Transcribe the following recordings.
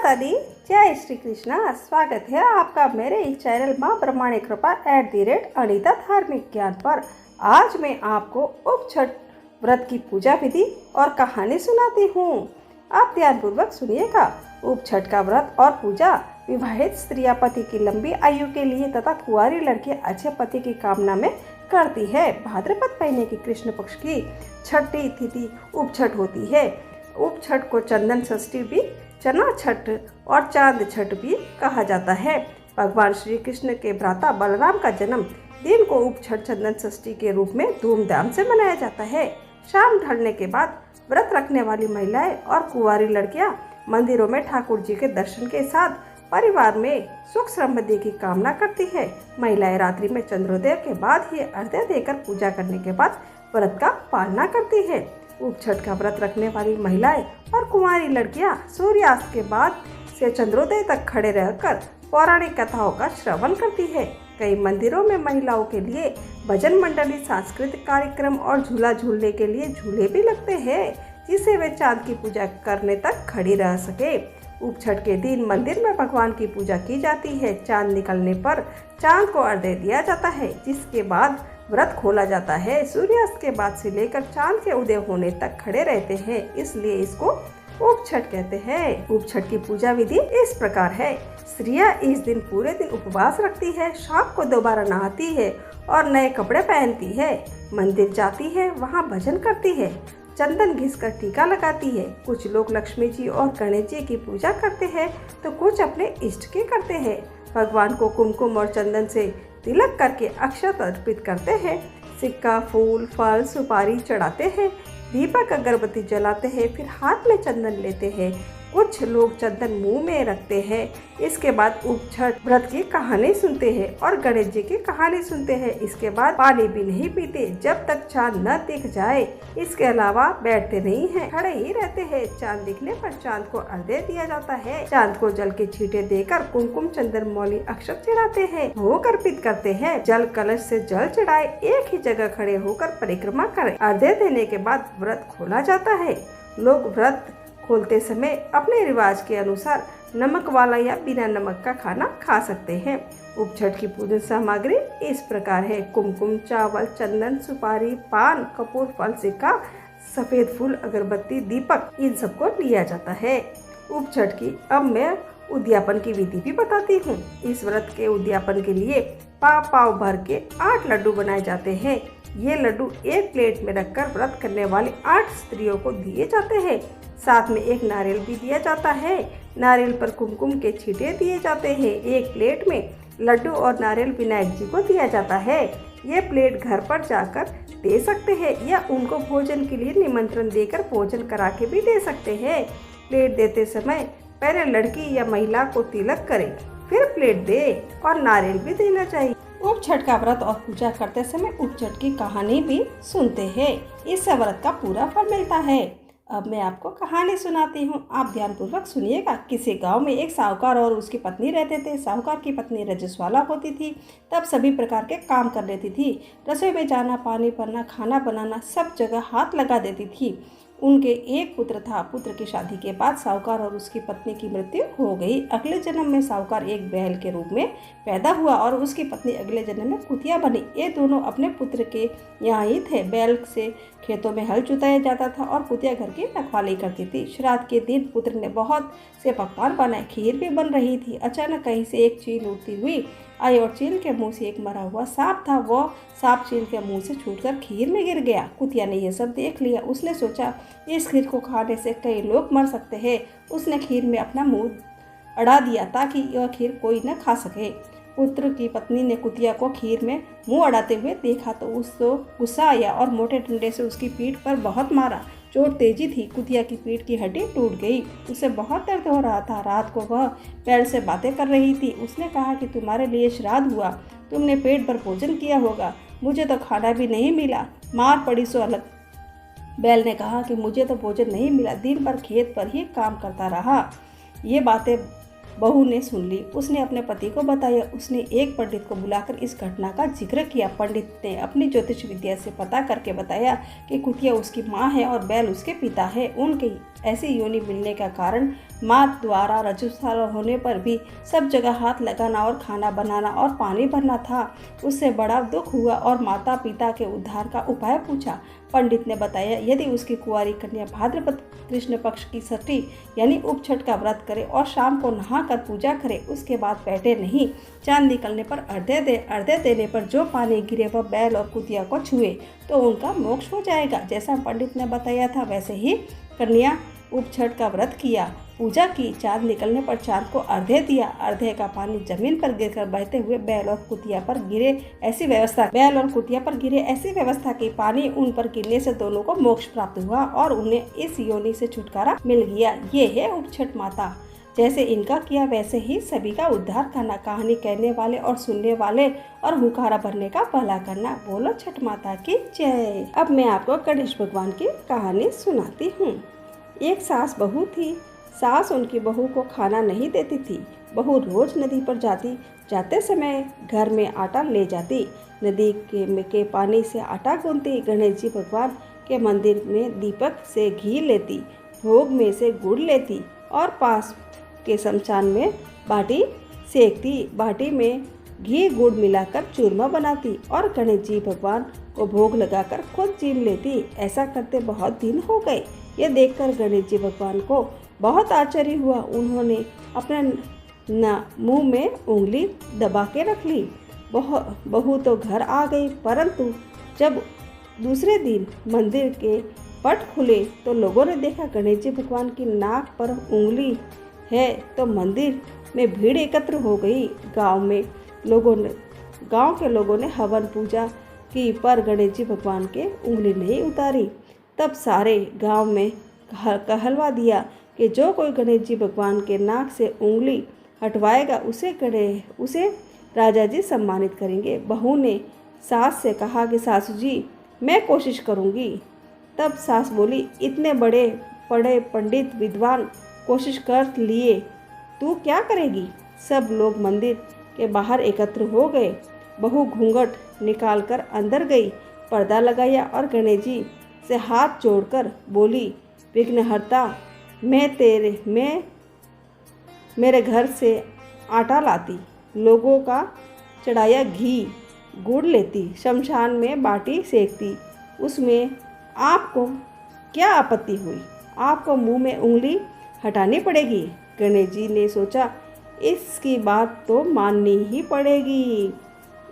माता दी। जय श्री कृष्णा। स्वागत है आपका मेरे इस चैनल माँ ब्रह्मांड कृपा @अनीता धार्मिक ज्ञान पर। आज मैं आपको उप छठ व्रत की पूजा विधि और कहानी सुनाती हूँ। आप ध्यानपूर्वक सुनिएगा। उप छठ का व्रत और पूजा विवाहित स्त्रियां पति की लंबी आयु के लिए तथा कुंवारी लड़कियां अच्छे पति की कामना में करती है। भाद्रपद महीने की कृष्ण पक्ष की छठी तिथि उप छठ होती है। उप छठ को चंदन षष्ठी भी, चना छठ और चांद छठ भी कहा जाता है। भगवान श्री कृष्ण के भ्राता बलराम का जन्म दिन को उप छठ चंदन षष्ठी के रूप में धूमधाम से मनाया जाता है। शाम ढलने के बाद व्रत रखने वाली महिलाएं और कुंवारी लड़कियां मंदिरों में ठाकुर जी के दर्शन के साथ परिवार में सुख समृद्धि की कामना करती है। महिलाएं रात्रि में चंद्रोदय के बाद ही अर्घ्य देकर पूजा करने के बाद व्रत का पालना करती है। उप छठ का व्रत रखने वाली महिलाएं और कुंवारी लड़कियां सूर्यास्त के बाद से चंद्रोदय तक खड़े रहकर पौराणिक कथाओं का श्रवण करती है। कई मंदिरों में महिलाओं के लिए भजन मंडली, सांस्कृतिक कार्यक्रम और झूला झूलने के लिए झूले भी लगते हैं, जिससे वे चांद की पूजा करने तक खड़ी रह सके। उप छठ के दिन मंदिर में भगवान की पूजा की जाती है। चांद निकलने पर चांद को अर्घ्य दिया जाता है, जिसके बाद व्रत खोला जाता है। सूर्यास्त के बाद से लेकर चांद के उदय होने तक खड़े रहते हैं, इसलिए इसको उप छठ कहते हैं। उप छठ की पूजा विधि इस प्रकार है। स्त्रियां इस दिन पूरे दिन उपवास रखती है, शाम को दोबारा नहाती है और नए कपड़े पहनती है। मंदिर जाती है, वहाँ भजन करती है, चंदन घिसकर टीका लगाती है। कुछ लोग लक्ष्मी जी और गणेश जी की पूजा करते हैं तो कुछ अपने इष्ट की करते हैं। भगवान को कुमकुम और चंदन से तिलक करके अक्षत अर्पित करते हैं। सिक्का, फूल, फल, सुपारी चढ़ाते हैं। दीपक, अगरबत्ती जलाते हैं। फिर हाथ में चंदन लेते हैं। कुछ लोग चंदन मुंह में रखते हैं। इसके बाद उप छठ व्रत की कहानी सुनते हैं और गणेश जी की कहानी सुनते हैं। इसके बाद पानी भी नहीं पीते जब तक चांद न दिख जाए। इसके अलावा बैठते नहीं हैं, खड़े ही रहते हैं। चांद दिखने पर चांद को अर्घ्य दिया जाता है। चांद को जल के छींटे देकर कुमकुम, चंदन, मौली, अक्षत चढ़ाते हैं, भोग अर्पित करते हैं। जल कलश से जल चढ़ाए एक ही जगह खड़े होकर परिक्रमा करें। अर्घ्य देने के बाद व्रत खोला जाता है। लोग व्रत खोलते समय अपने रिवाज के अनुसार नमक वाला या बिना नमक का खाना खा सकते हैं। उप छठ की पूजन सामग्री इस प्रकार है। कुमकुम, चावल, चंदन, सुपारी, पान, कपूर, फल, सिक्का, सफेद फूल, अगरबत्ती, दीपक, इन सबको लिया जाता है। उप छठ की अब मैं उद्यापन की विधि भी बताती हूँ। इस व्रत के उद्यापन के लिए पाव भर के 8 लड्डू बनाए जाते हैं। ये लड्डू एक प्लेट में रखकर व्रत करने वाली 8 स्त्रियों को दिए जाते हैं। साथ में एक नारियल भी दिया जाता है। नारियल पर कुमकुम के छींटे दिए जाते हैं। एक प्लेट में लड्डू और नारियल विनायक जी को दिया जाता है। ये प्लेट घर पर जाकर दे सकते हैं या उनको भोजन के लिए निमंत्रण देकर भोजन करा के भी दे सकते हैं। प्लेट देते समय पहले लड़की या महिला को तिलक करें, फिर प्लेट दे और नारियल भी देना चाहिए। उप छठ का व्रत और पूजा करते समय उप छठ की कहानी भी सुनते हैं। इससे व्रत का पूरा फल मिलता है। अब मैं आपको कहानी सुनाती हूँ, आप ध्यानपूर्वक सुनिएगा। किसी गांव में एक साहूकार और उसकी पत्नी रहते थे। साहूकार की पत्नी रजस्वाला होती थी, तब सभी प्रकार के काम कर लेती थी। रसोई में जाना, पानी भरना, खाना बनाना, सब जगह हाथ लगा देती थी। उनके एक पुत्र था। पुत्र की शादी के बाद साहूकार और उसकी पत्नी की मृत्यु हो गई। अगले जन्म में साहूकार एक बैल के रूप में पैदा हुआ और उसकी पत्नी अगले जन्म में कुतिया बनी। ये दोनों अपने पुत्र के यहाँ ही थे। बैल से खेतों में हल जुताया जाता था और कुतिया घर की रखवाली करती थी। श्राद्ध के दिन पुत्र ने बहुत से पकवान बनाए, खीर भी बन रही थी। अचानक कहीं से एक चील उड़ती हुई आई और चील के मुंह से एक मरा हुआ सांप था। वो सांप चील के मुंह से छूटकर खीर में गिर गया। कुतिया ने यह सब देख लिया। उसने सोचा इस खीर को खाने से कई लोग मर सकते हैं। उसने खीर में अपना मुंह अड़ा दिया ताकि यह खीर कोई न खा सके। पुत्र की पत्नी ने कुतिया को खीर में मुंह अड़ाते हुए देखा तो उसको गुस्सा आया और मोटे डंडे से उसकी पीठ पर बहुत मारा। चोट तेजी थी। कुतिया की पीठ की हड्डी टूट गई। उसे बहुत दर्द हो रहा था। रात को वह बैल से बातें कर रही थी। उसने कहा कि तुम्हारे लिए श्राद्ध हुआ, तुमने पेट भर भोजन किया होगा, मुझे तो खाना भी नहीं मिला, मार पड़ी सो अलग। बैल ने कहा कि मुझे तो भोजन नहीं मिला, दिन भर खेत पर ही काम करता रहा। ये बातें बहू ने सुन ली। उसने अपने पति को बताया। उसने एक पंडित को बुलाकर इस घटना का जिक्र किया। पंडित ने अपनी ज्योतिष विद्या से पता करके बताया कि कुतिया उसकी माँ है और बैल उसके पिता है। उनकी ऐसी योनि मिलने का कारण माँ द्वारा रजुस्थल होने पर भी सब जगह हाथ लगाना और खाना बनाना और पानी भरना था। उससे बड़ा दुख हुआ और माता पिता के उद्धार का उपाय पूछा। पंडित ने बताया यदि उसकी कुंवारी कन्या भाद्रपद कृष्ण पक्ष की षष्ठी यानी उपछठ का व्रत करे और शाम को नहाकर पूजा करे, उसके बाद बैठे नहीं, चांद निकलने पर अर्घ्य देने पर जो पानी गिरे वह बैल और कुतिया को छुए तो उनका मोक्ष हो जाएगा। जैसा पंडित ने बताया था वैसे ही कन्या उपछठ का व्रत किया, पूजा की, चांद निकलने पर चांद को अर्घ्य दिया। अर्घ्य का पानी जमीन पर गिरकर बहते हुए बैल और कुतिया पर गिरे ऐसी व्यवस्था की पानी उन पर गिरने से दोनों को मोक्ष प्राप्त हुआ और उन्हें इस योनि से छुटकारा मिल गया। ये है उपछठ माता। जैसे इनका किया वैसे ही सभी का उद्धार करना। कहानी कहने वाले और सुनने वाले और हुकारा भरने का भला करना। बोलो छठ माता की जय। अब मैं आपको गणेश भगवान की कहानी सुनाती हूँ। एक सास बहू थी। सास उनकी बहू को खाना नहीं देती थी। बहू रोज नदी पर जाते समय घर में आटा ले जाती। नदी के पानी से आटा गूंथती। गणेश जी भगवान के मंदिर में दीपक से घी लेती, भोग में से गुड़ लेती और पास के शमशान में बाटी सेकती। बाटी में घी गुड़ मिलाकर चूरमा बनाती और गणेश जी भगवान को भोग लगाकर खुद जीम लेती। ऐसा करते बहुत दिन हो गए। ये देखकर गणेश जी भगवान को बहुत आश्चर्य हुआ। उन्होंने अपने मुंह में उंगली दबा के रख ली। बहू तो घर आ गई, परंतु जब दूसरे दिन मंदिर के पट खुले तो लोगों ने देखा गणेश जी भगवान की नाक पर उंगली है तो मंदिर में भीड़ एकत्र हो गई। गांव के लोगों ने हवन पूजा की पर गणेश जी भगवान के उंगली नहीं उतारी। तब सारे गांव में कहलवा दिया कि जो कोई गणेश जी भगवान के नाक से उंगली हटवाएगा उसे राजा जी सम्मानित करेंगे। बहू ने सास से कहा कि सासू जी मैं कोशिश करूंगी। तब सास बोली इतने बड़े पढ़े पंडित विद्वान कोशिश कर लिए, तू क्या करेगी। सब लोग मंदिर के बाहर एकत्र हो गए। बहू घूंघट निकालकर अंदर गई, पर्दा लगाया और गणेश जी से हाथ जोड़कर बोली विघ्नहर्ता मैं मेरे घर से आटा लाती, लोगों का चढ़ाया घी गुड़ लेती, शमशान में बाटी सेकती, उसमें आपको क्या आपत्ति हुई। आपको मुंह में उंगली हटानी पड़ेगी। गणेश जी ने सोचा इसकी बात तो माननी ही पड़ेगी।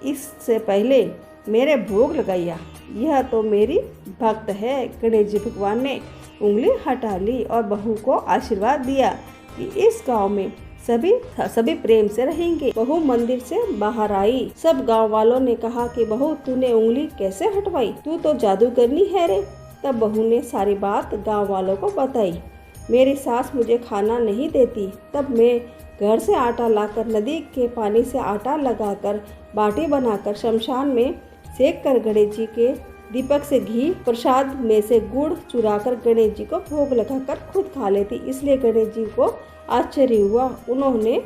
इससे पहले मेरे भोग लगाया, यह तो मेरी भक्त है। गणेश जी भगवान ने उंगली हटा ली और बहू को आशीर्वाद दिया कि इस गांव में सभी प्रेम से रहेंगे। बहू मंदिर से बाहर आई। सब गांव वालों ने कहा कि बहू तूने उंगली कैसे हटवाई, तू तो जादूगरनी है रे। तब बहू ने सारी बात गांव वालों को बताई। मेरी सास मुझे खाना नहीं देती, तब मैं घर से आटा लाकर नदी के पानी से आटा लगाकर बाटी बनाकर शमशान में सेक कर गणेश जी के दीपक से घी प्रसाद में से गुड़ चुराकर गणेश जी को भोग लगाकर खुद खा लेती। इसलिए गणेश जी को आश्चर्य हुआ। उन्होंने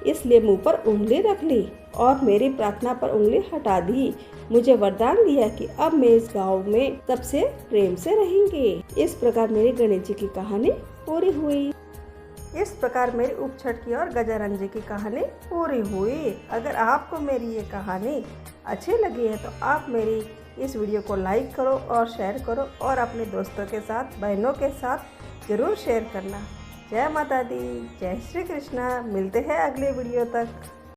इसलिए मुंह पर उंगली रख ली और मेरी प्रार्थना पर उंगली हटा दी। मुझे वरदान दिया कि अब मैं इस गांव में सबसे प्रेम से रहेंगे। इस प्रकार मेरी गणेश जी की कहानी पूरी हुई। इस प्रकार मेरी उपछठ की और गजानन जी की कहानी पूरी हुई। अगर आपको मेरी ये कहानी अच्छी लगी है तो आप मेरी इस वीडियो को लाइक करो और शेयर करो और अपने दोस्तों के साथ, बहनों के साथ ज़रूर शेयर करना। जय माता दी, जय श्री कृष्णा। मिलते हैं अगले वीडियो तक।